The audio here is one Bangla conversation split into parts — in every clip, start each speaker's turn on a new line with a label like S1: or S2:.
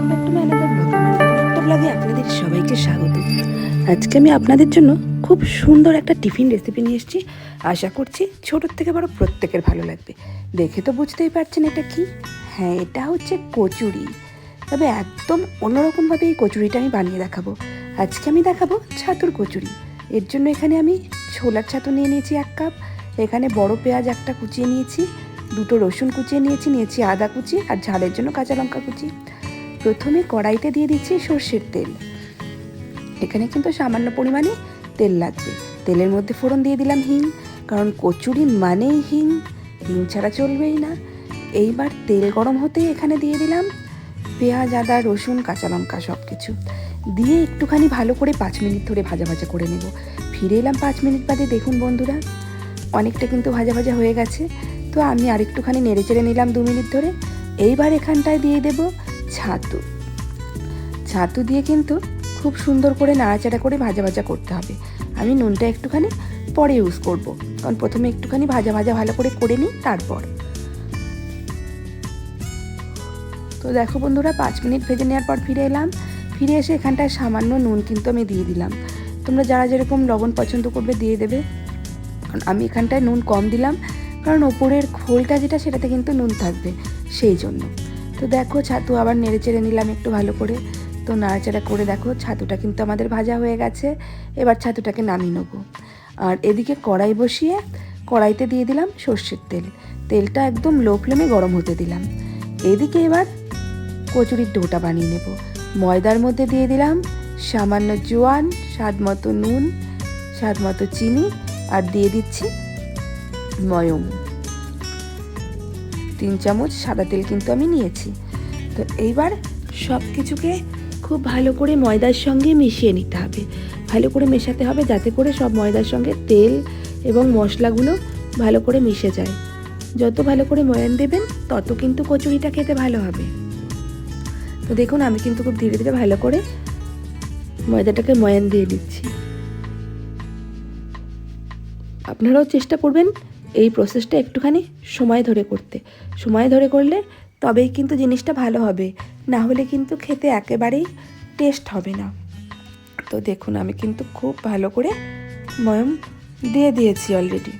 S1: Back to my another blog. আমার নতুন একটা ব্লগে আপনাদের সবাইকে স্বাগত। আজকে আমি আপনাদের জন্য খুব সুন্দর একটা টিফিন রেসিপি নিয়ে এসেছি। আশা করছি ছোটোর থেকে বড় প্রত্যেকের ভালো লাগবে। দেখে তো বুঝতেই পারছেন এটা কি। হ্যাঁ, এটা হচ্ছে কচুরি। তবে একদম অন্যরকমভাবে এই কচুরিটা আমি বানিয়ে দেখাবো। আজকে আমি দেখাবো ছাতুর কচুরি। এর জন্য এখানে আমি ছোলার ছাতু নিয়ে নিয়েছি 1 কাপ। এখানে বড় পেঁয়াজ একটা কুচিয়ে নিয়েছি, 2টো রসুন কুচিয়ে নিয়েছি আদা কুচি, আর ঝালের জন্য কাঁচা লঙ্কা কুচি। প্রথমে কড়াইতে দিয়ে দিচ্ছি সর্ষের তেল। এখানে কিন্তু সামান্য পরিমাণে তেল লাগবে। তেলের মধ্যে ফোড়ন দিয়ে দিলাম হিং, কারণ কচুরি মানেই হিং, হিং ছাড়া চলবেই না। এইবার তেল গরম হতেই এখানে দিয়ে দিলাম পেঁয়াজ, আদা, রসুন, কাঁচা লঙ্কা সব কিছু দিয়ে একটুখানি ভালো করে 5 মিনিট ধরে ভাজা ভাজা করে নেব। ফিরে এলাম 5 মিনিট বাদে। দেখুন বন্ধুরা, অনেকটা কিন্তু ভাজা ভাজা হয়ে গেছে। তো আমি আরেকটুখানি নেড়ে চেড়ে নিলাম 2 মিনিট ধরে। এইবার এখানটায় দিয়ে দেব ছাতু। ছাতু দিয়ে কিন্তু খুব সুন্দর করে নাড়াচাড়া করে ভাজা ভাজা করতে হবে। আমি নুনটা একটুখানি পরে ইউজ করব, কারণ প্রথমে একটুখানি ভাজা ভাজা ভালো করে নিই তারপর। তো দেখো বন্ধুরা, 5 মিনিট ভেজে নেওয়ার পর ফিরে এলাম। ফিরে এসে এখানটায় সামান্য নুন কিন্তু আমি দিয়ে দিলাম। তোমরা যারা যেরকম লবণ পছন্দ করবে দিয়ে দেবে, কারণ আমি এখানটায় নুন কম দিলাম, কারণ ওপরের খোলটা যেটা সেটাতে কিন্তু নুন থাকবে, সেই জন্য। তো দেখো, ছাতু আবার নেড়ে চেড়ে নিলাম একটু ভালো করে। তো নাড়াচাড়া করে দেখো ছাতুটা কিন্তু আমাদের ভাজা হয়ে গেছে। এবার ছাতুটাকে নামিয়ে নেব। আর এদিকে কড়াই বসিয়ে কড়াইতে দিয়ে দিলাম সর্ষের তেল। তেলটা একদম লো ফ্লেমে গরম হতে দিলাম। এদিকে এবার কচুরির ডোটা বানিয়ে নেব। ময়দার মধ্যে দিয়ে দিলাম সামান্য জোয়ান, স্বাদ মতো নুন, স্বাদ মতো চিনি, আর দিয়ে দিচ্ছি ময়ম। 3 চামচ সাদা তেল কিন্তু আমি নিয়েছি। তো এইবার সব কিছুকে খুব ভালো করে ময়দার সঙ্গে মিশিয়ে নিতে হবে। ভালো করে মেশাতে হবে, যাতে করে সব ময়দার সঙ্গে তেল এবং মশলাগুলো ভালো করে মিশে যায়। যত ভালো করে ময়ান দেবেন তত কিন্তু কচুরিটা খেতে ভালো হবে। তো দেখুন, আমি কিন্তু খুব ধীরে ধীরে ভালো করে ময়দাটাকে ময়ান দিয়ে দিচ্ছি। আপনারাও চেষ্টা করবেন এই প্রসেসটা একটুখানি সময় ধরে করতে। সময় ধরে করলে তবেই কিন্তু জিনিসটা ভালো হবে, না হলে কিন্তু খেতে একেবারেই টেস্ট হবে না। তো দেখুন, আমি কিন্তু খুব ভালো করে ময়াম দিয়ে দিয়েছি অলরেডি।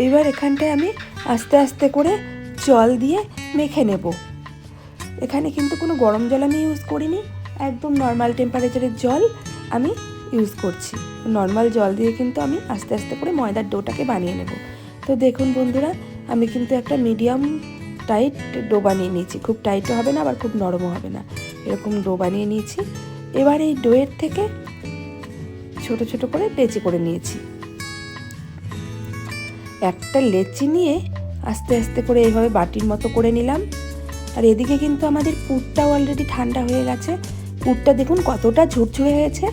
S1: এইবার এখানটায় আমি আস্তে আস্তে করে জল দিয়ে মেখে নেব। এখানে কিন্তু কোনো গরম জল আমি ইউজ করিনি, একদম নর্মাল টেম্পারেচারের জল আমি ইউজ করছি। নর্মাল জল দিয়ে কিন্তু আমি আস্তে আস্তে করে ময়দার ডোটাকে বানিয়ে নেব। তো দেখুন বন্ধুরা, আমি কিন্তু একটা মিডিয়াম টাইট ডো বানিয়ে নিয়েছি। খুব টাইটও হবে না, আবার খুব নরমও হবে না, এরকম ডো বানিয়ে নিয়েছি। এবার এই ডোয়ের থেকে ছোট ছোট করে লেচি করে নিয়েছি। একটা লেচি নিয়ে আস্তে আস্তে করে এইভাবে বাটির মতো করে নিলাম। আর এদিকে কিন্তু আমাদের পুরটাও অলরেডি ঠান্ডা হয়ে গেছে। পুরটা দেখুন কতটা ঝুরঝুরে হয়েছে।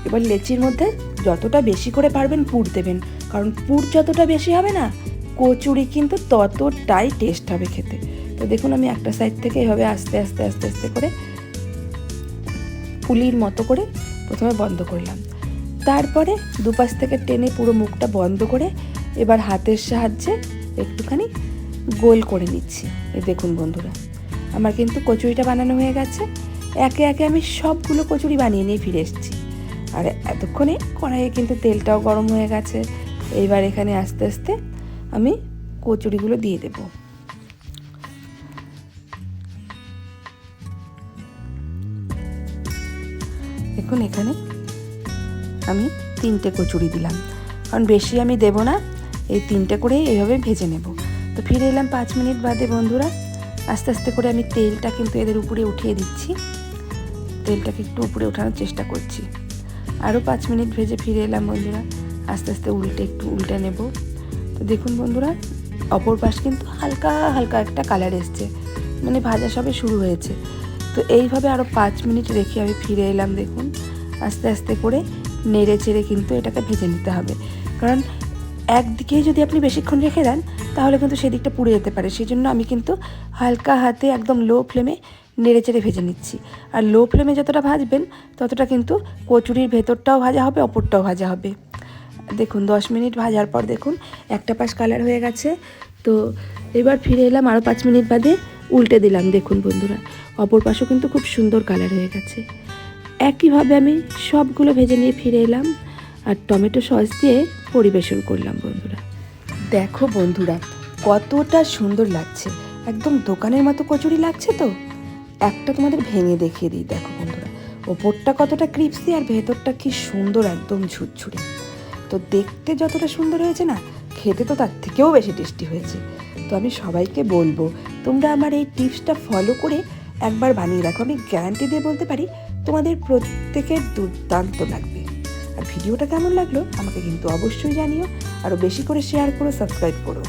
S1: এবার লেচির মধ্যে যতটা বেশি করে পারবেন পুর দেবেন, কারণ পুর যতটা বেশি হবে না, কচুরি কিন্তু ততটাই টেস্ট হবে খেতে। তো দেখুন, আমি একটা সাইড থেকে এভাবে আস্তে আস্তে আস্তে আস্তে করে পুলির মতো করে প্রথমে বন্ধ করলাম। তারপরে দুপাশ থেকে টেনে পুরো মুখটা বন্ধ করে এবার হাতের সাহায্যে একটুখানি গোল করে নিচ্ছি। এই দেখুন বন্ধুরা, আমার কিন্তু কচুরিটা বানানো হয়ে গেছে। একে একে আমি সবগুলো কচুরি বানিয়ে নিয়ে ফিরে এসেছি। আর এতক্ষণে কড়াইয়ে কিন্তু তেলটাও গরম হয়ে গেছে। এইবার এখানে আস্তে আস্তে আমি কচুরিগুলো দিয়ে দেব। দেখুন, এখানে আমি 3টে কচুরি দিলাম, কারণ বেশি আমি দেব না, এই 3টে করে এইভাবে ভেজে নেব। তো ফিরে এলাম 5 মিনিট বাদে বন্ধুরা। আস্তে আস্তে করে আমি তেলটা কিন্তু এদের উপরে উঠিয়ে দিচ্ছি। তেলটাকে একটু উপরে ওঠানোর চেষ্টা করছি। আরও 5 মিনিট ভেজে ফিরে এলাম বন্ধুরা। আস্তে আস্তে একটু উল্টে নেব। তো দেখুন বন্ধুরা, অপর পাশ কিন্তু হালকা হালকা একটা কালার এসছে, মানে ভাজা সবে শুরু হয়েছে। তো এইভাবে আরও 5 মিনিট রেখে আমি ফিরে এলাম। দেখুন, আস্তে আস্তে করে নেড়ে চেড়ে কিন্তু এটাকে ভেজে নিতে হবে, কারণ একদিকেই যদি আপনি বেশিক্ষণ রেখে দেন তাহলে কিন্তু সেদিকটা পুড়ে যেতে পারে। সেই জন্য আমি কিন্তু হালকা হাতে একদম লো ফ্লেমে নেড়ে চেড়ে ভেজে নিচ্ছি। আর লো ফ্লেমে যতটা ভাজবেন ততটা কিন্তু কচুরির ভেতরটাও ভাজা হবে, অপরটাও ভাজা হবে। দেখুন 10 মিনিট ভাজার পর দেখুন একটা পাশ কালার হয়ে গেছে। তো এবার ফিরে এলাম আরও 5 মিনিট বাদে, উল্টে দিলাম। দেখুন বন্ধুরা, অপর পাশও কিন্তু খুব সুন্দর কালার হয়ে গেছে। একইভাবে আমি সবগুলো ভেজে নিয়ে ফিরে এলাম আর টমেটো সস দিয়ে পরিবেশন করলাম বন্ধুরা। দেখো বন্ধুরা, কতটা সুন্দর লাগছে, একদম দোকানের মতো কচুরি লাগছে। তো একটা তোমাদের ভেঙে দেখিয়ে দিই। দেখো বন্ধুরা, ওপরটা কতটা ক্রিপসি আর ভেতরটা কি সুন্দর, একদম ঝুরঝুরে। তো দেখতে যতটা সুন্দর হয়েছে না, খেতে তো তার থেকেও বেশি টেস্টি হয়েছে। তো আমি সবাইকে বলবো, তোমরা আমার এই টিপসটা ফলো করে একবার বানিয়ে রাখো। আমি গ্যারান্টি দিয়ে বলতে পারি তোমাদের প্রত্যেকের দুর্দান্ত লাগবে। আর ভিডিওটা কেমন লাগলো আমাকে কিন্তু অবশ্যই জানিও, আরও বেশি করে শেয়ার করো, সাবস্ক্রাইব করো।